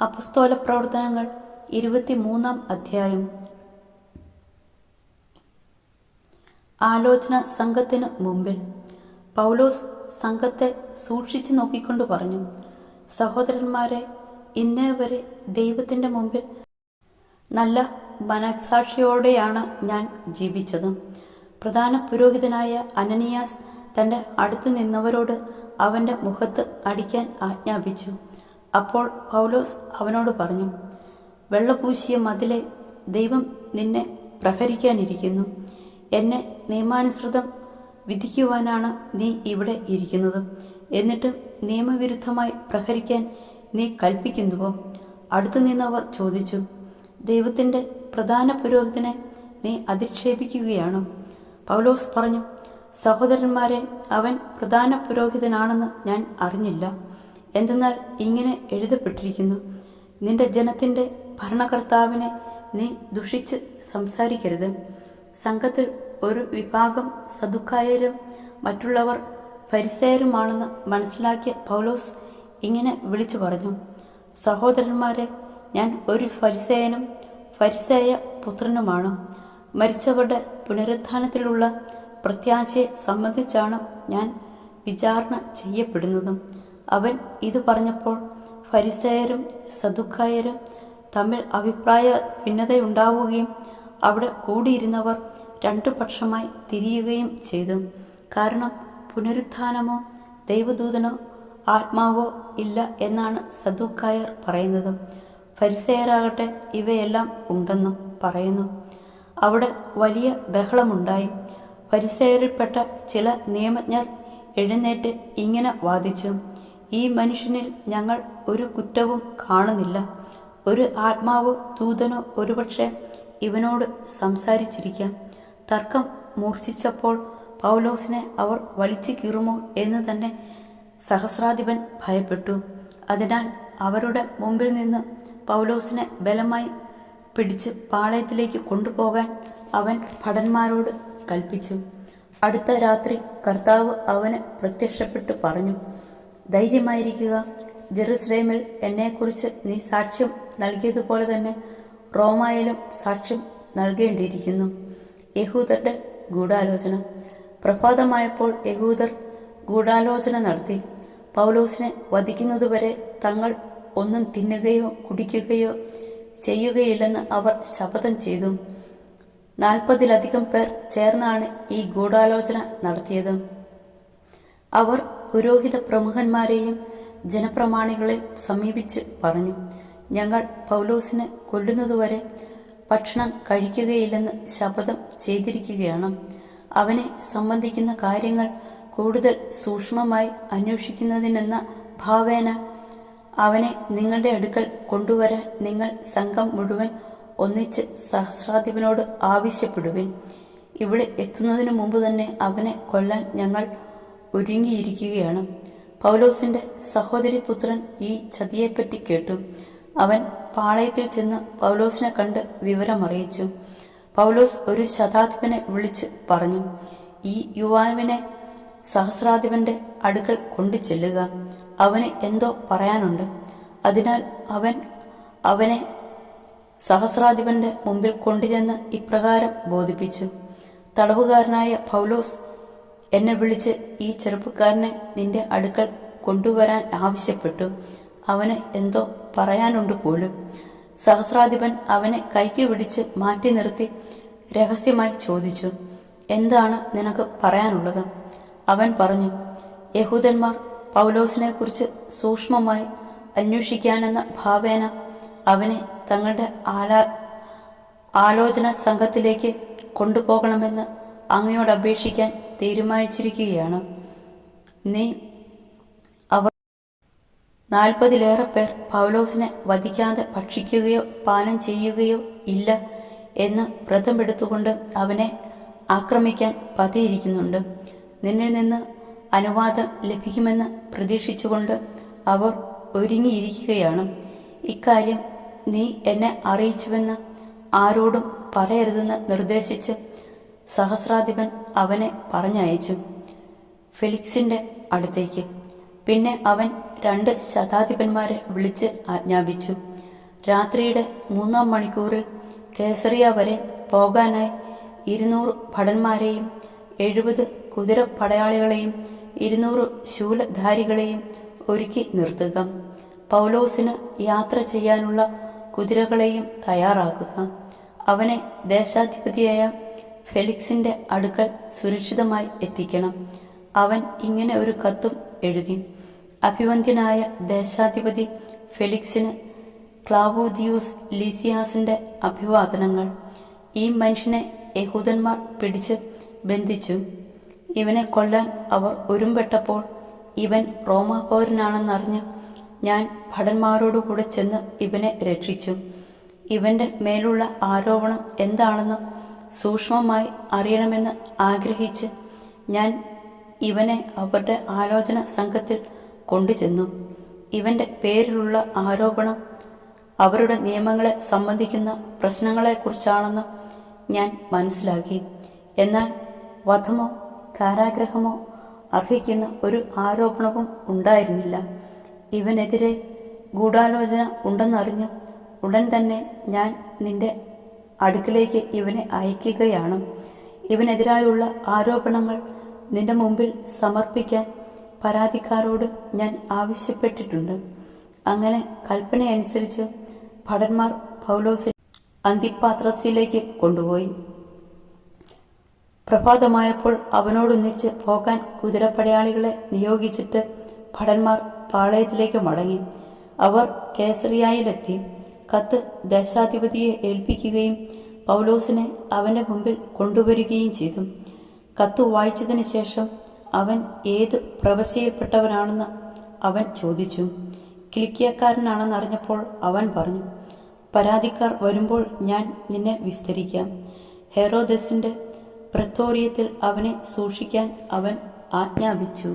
അപ്പസ്തോല പ്രവർത്തനങ്ങൾ 23-ാം അധ്യായം. ആലോചന സംഘത്തിന് മുമ്പിൽ. പൗലോസ് സംഘത്തെ സൂക്ഷിച്ചു നോക്കിക്കൊണ്ട് പറഞ്ഞു, സഹോദരന്മാരെ, ഇന്നേ വരെ ദൈവത്തിന്റെ മുമ്പിൽ നല്ല മനസാക്ഷിയോടെയാണ് ഞാൻ ജീവിച്ചത്. പ്രധാന പുരോഹിതനായ അനനിയാസ് തന്റെ അടുത്ത് നിന്നവരോട് അവന്റെ മുഖത്ത് അടിക്കാൻ ആജ്ഞാപിച്ചു. അപ്പോൾ പൗലോസ് അവനോട് പറഞ്ഞു, വെള്ളപൂശിയ മതിലെ, ദൈവം നിന്നെ പ്രഹരിക്കാനിരിക്കുന്നു. എന്നെ നിയമാനുസൃതം വിധിക്കുവാനാണ് നീ ഇവിടെ ഇരിക്കുന്നത്. എന്നിട്ട് നിയമവിരുദ്ധമായി പ്രഹരിക്കാൻ നീ കൽപ്പിക്കുന്നുവോ? അടുത്തു നിന്നവർ ചോദിച്ചു, ദൈവത്തിന്റെ പ്രധാന പുരോഹിതനെ നീ അധിക്ഷേപിക്കുകയാണോ? പൗലോസ് പറഞ്ഞു, സഹോദരന്മാരെ, അവൻ പ്രധാന പുരോഹിതനാണെന്ന് ഞാൻ അറിഞ്ഞില്ല. എന്തെന്നാൽ ഇങ്ങനെ എഴുതപ്പെട്ടിരിക്കുന്നു, നിന്റെ ജനത്തിന്റെ ഭരണകർത്താവിനെ നീ ദുഷിച്ച് സംസാരിക്കരുത്. സംഘത്തിൽ ഒരു വിഭാഗം സദുക്കായരും മറ്റുള്ളവർ ഫരിസേയരുമാണെന്ന് മനസ്സിലാക്കിയ പൗലോസ് ഇങ്ങനെ വിളിച്ചു പറഞ്ഞു, സഹോദരന്മാരെ, ഞാൻ ഒരു ഫരിസേയനും ഫരിസേയ പുത്രനുമാണ്. മരിച്ചവരുടെ പുനരുത്ഥാനത്തിലുള്ള പ്രത്യാശയെ സംബന്ധിച്ചാണ് ഞാൻ വിചാരണ ചെയ്യപ്പെടുന്നത്. അവൻ ഇത് പറഞ്ഞപ്പോൾ ഫരിസേയരും സദുക്കായരും തമ്മിൽ അഭിപ്രായ ഭിന്നതയുണ്ടാവുകയും അവിടെ കൂടിയിരുന്നവർ രണ്ടു പക്ഷമായി തിരിയുകയും ചെയ്തു. കാരണം പുനരുത്ഥാനമോ ദൈവദൂതനോ ആത്മാവോ ഇല്ല എന്നാണ് സദുക്കായർ പറയുന്നത്. ഫരിസേയരാകട്ടെ ഇവയെല്ലാം ഉണ്ടെന്നും പറയുന്നു. അവിടെ വലിയ ബഹളമുണ്ടായി. ഫരിസേയരിൽപ്പെട്ട ചില നിയമജ്ഞർ എഴുന്നേറ്റ് ഇങ്ങനെ വാദിച്ചു, ഈ മനുഷ്യനിൽ ഞങ്ങൾ ഒരു കുറ്റവും കാണുന്നില്ല. ഒരു ആത്മാവോ ദൂതനോ ഒരുപക്ഷെ ഇവനോട് സംസാരിച്ചിരിക്കാം. തർക്കം മൂർച്ഛിച്ചപ്പോൾ പൗലോസിനെ അവർ വലിച്ചു കീറുമോ എന്ന് തന്നെ സഹസ്രാധിപൻ ഭയപ്പെട്ടു. അതിനാൽ അവരുടെ മുമ്പിൽ നിന്ന് പൗലോസിനെ ബലമായി പിടിച്ച് പാളയത്തിലേക്ക് കൊണ്ടുപോകാൻ അവൻ ഭടന്മാരോട് കൽപ്പിച്ചു. അടുത്ത രാത്രി കർത്താവ് അവന് പ്രത്യക്ഷപ്പെട്ടു പറഞ്ഞു, ധൈര്യമായിരിക്കുക. ജെറുസലേമിൽ എന്നെക്കുറിച്ച് നീ സാക്ഷ്യം നൽകിയതുപോലെ തന്നെ റോമായിലും സാക്ഷ്യം നൽകേണ്ടിയിരിക്കുന്നു. യഹൂദരുടെ ഗൂഢാലോചന. പ്രഭാതമായപ്പോൾ യഹൂദർ ഗൂഢാലോചന നടത്തി. പൗലോസിനെ വധിക്കുന്നതുവരെ തങ്ങൾ ഒന്നും തിന്നുകയോ കുടിക്കുകയോ ചെയ്യുകയില്ലെന്ന് അവർ ശപഥം ചെയ്തു. 40-ലധികം പേർ ചേർന്നാണ് ഈ ഗൂഢാലോചന നടത്തിയത്. അവർ പുരോഹിത പ്രമുഖന്മാരെയും ജനപ്രമാണികളെ സമീപിച്ച് പറഞ്ഞു, ഞങ്ങൾ പൗലോസിനെ കൊല്ലുന്നതുവരെ ഭക്ഷണം കഴിക്കുകയില്ലെന്ന് ശപഥം ചെയ്തിരിക്കുകയാണ്. അവനെ സംബന്ധിക്കുന്ന കാര്യങ്ങൾ കൂടുതൽ സൂക്ഷ്മമായി അന്വേഷിക്കുന്നതിനെന്ന ഭാവേന അവനെ നിങ്ങളുടെ അടുക്കൽ കൊണ്ടുവരാൻ നിങ്ങൾ സംഘം മുഴുവൻ ഒന്നിച്ച് സഹസ്രാധിപനോട് ആവശ്യപ്പെടുവിൻ. ഇവിടെ എത്തുന്നതിനു മുമ്പ് തന്നെ അവനെ കൊല്ലാൻ ഞങ്ങൾ ഒരുങ്ങിയിരിക്കുകയാണ്. പൗലോസിന്റെ സഹോദരി പുത്രൻ ഈ ചതിയെപ്പറ്റി കേട്ടു. അവൻ പാളയത്തിൽ ചെന്ന് പൗലോസിനെ കണ്ട് വിവരമറിയിച്ചു. പൗലോസ് ഒരു ശതാധിപനെ വിളിച്ച് പറഞ്ഞു, ഈ യുവാവിനെ സഹസ്രാധിപന്റെ അടുക്കൽ കൊണ്ടു ചെല്ലുക. അവന് എന്തോ പറയാനുണ്ട്. അതിനാൽ അവൻ അവനെ സഹസ്രാധിപന്റെ മുമ്പിൽ കൊണ്ടുചെന്ന് ഇപ്രകാരം ബോധിപ്പിച്ചു, തടവുകാരനായ പൗലോസ് എന്നെ വിളിച്ച് ഈ ചെറുപ്പക്കാരനെ നിന്റെ അടുക്കൽ കൊണ്ടുവരാൻ ആവശ്യപ്പെട്ടു. അവന് എന്തോ പറയാനുണ്ട് പോലും. സഹസ്രാധിപൻ അവനെ കൈക്ക് പിടിച്ച് മാറ്റി നിർത്തി രഹസ്യമായി ചോദിച്ചു, എന്താണ് നിനക്ക് പറയാനുള്ളത്? അവൻ പറഞ്ഞു, യഹൂദന്മാർ പൗലോസിനെ കുറിച്ച് സൂക്ഷ്മമായി അന്വേഷിക്കാനെന്ന ഭാവേന അവനെ തങ്ങളുടെ ആലോചന സംഘത്തിലേക്ക് കൊണ്ടുപോകണമെന്ന് അങ്ങയോട് അപേക്ഷിക്കാൻ തീരുമാനിച്ചിരിക്കുകയാണ്. അവർ 40-ലേറെ പേർ പൗലോസിനെ വധിക്കാതെ ഭക്ഷിക്കുകയോ പാനം ചെയ്യുകയോ ഇല്ല എന്ന് വ്രതമെടുത്തുകൊണ്ട് അവനെ ആക്രമിക്കാൻ പതിയിരിക്കുന്നുണ്ട്. നിന്നിൽ നിന്ന് അനുവാദം ലഭിക്കുമെന്ന് പ്രതീക്ഷിച്ചുകൊണ്ട് അവർ ഒരുങ്ങിയിരിക്കുകയാണ്. ഇക്കാര്യം നീ എന്നെ അറിയിച്ചുവെന്ന് ആരോടും പറയരുതെന്ന് നിർദ്ദേശിച്ച് സഹസ്രാധിപൻ അവനെ പറഞ്ഞയച്ചു ഫെലിക്സിന്റെ അടുത്തേക്ക്. പിന്നെ അവൻ 2 ശതാധിപന്മാരെ വിളിച്ച് ആജ്ഞാപിച്ചു, രാത്രിയുടെ 3-ാം മണിക്കൂറിൽ കേസറിയ വരെ പോകാനായി 200 ഭടന്മാരെയും 70 കുതിരപ്പടയാളികളെയും 200 ശൂലധാരികളെയും ഒരുക്കി നിർത്തുക. പൗലോസിന് യാത്ര ചെയ്യാനുള്ള കുതിരകളെയും തയ്യാറാക്കുക. അവനെ ദേശാധിപതിയായ ഫെലിക്സിന്റെ അടുക്കൽ സുരക്ഷിതമായി എത്തിക്കണം. അവൻ ഇങ്ങനെ ഒരു കത്തും എഴുതി: അഭിവന്ദ്യനായ ദേശാധിപതി ഫെലിക്സിന് ക്ലാവുദിയൂസ് ലീസിയാസിന്റെ അഭിവാദനങ്ങൾ. ഈ മനുഷ്യനെ യഹൂദന്മാർ പിടിച്ച് ബന്ധിച്ചു. ഇവനെ കൊല്ലാൻ അവർ ഒരുമ്പെട്ടപ്പോൾ ഇവൻ റോമാപൗരനാണെന്നറിഞ്ഞ് ഞാൻ ഭടന്മാരോടുകൂടെ ചെന്ന് ഇവനെ രക്ഷിച്ചു. ഇവന്റെ മേലുള്ള ആരോപണം എന്താണെന്ന് സൂക്ഷ്മമായി അറിയണമെന്ന് ആഗ്രഹിച്ച് ഞാൻ ഇവനെ അവരുടെ ആലോചന സംഘത്തിൽ കൊണ്ടുചെന്നു. ഇവന്റെ പേരിലുള്ള ആരോപണം അവരുടെ നിയമങ്ങളെ സംബന്ധിക്കുന്ന പ്രശ്നങ്ങളെക്കുറിച്ചാണെന്ന് ഞാൻ മനസ്സിലാക്കി. എന്നാൽ വധമോ കാരാഗ്രഹമോ അർഹിക്കുന്ന ഒരു ആരോപണവും ഉണ്ടായിരുന്നില്ല. ഇവനെതിരെ ഗൂഢാലോചന ഉണ്ടെന്നറിഞ്ഞ് ഉടൻ തന്നെ ഞാൻ നിന്റെ അടുക്കിലേക്ക് ഇവനെ അയക്കുകയാണ്. ഇവനെതിരായുള്ള ആരോപണങ്ങൾ നിന്റെ മുമ്പിൽ സമർപ്പിക്കാൻ പരാതിക്കാരോട് ഞാൻ ആവശ്യപ്പെട്ടിട്ടുണ്ട്. അങ്ങനെ കൽപ്പനയനുസരിച്ച് ഭടന്മാർ പൗലോസിനെ അന്തിപ്പാത്രസിലേക്ക് കൊണ്ടുപോയി. പ്രഭാതമായപ്പോൾ അവനോടൊന്നിച്ച് പോകാൻ കുതിരപ്പടയാളികളെ നിയോഗിച്ചിട്ട് ഭടന്മാർ പാളയത്തിലേക്ക് മടങ്ങി. അവർ കേസറിയായിലെത്തി കത്ത് ദേശാധിപതിയെ ഏൽപ്പിക്കുകയും പൗലോസിനെ അവന്റെ മുമ്പിൽ കൊണ്ടുവരികയും ചെയ്തു. കത്ത് വായിച്ചതിന് ശേഷം അവൻ ഏത് പ്രവശയിൽപ്പെട്ടവനാണെന്ന് അവൻ ചോദിച്ചു. കിലിക്കിയക്കാരനാണെന്നറിഞ്ഞപ്പോൾ അവൻ പറഞ്ഞു, പരാതിക്കാർ വരുമ്പോൾ ഞാൻ നിന്നെ വിസ്തരിക്കാം. ഹെറോദസിന്റെ പ്രത്തോറിയത്തിൽ അവനെ സൂക്ഷിക്കാൻ അവൻ ആജ്ഞാപിച്ചു.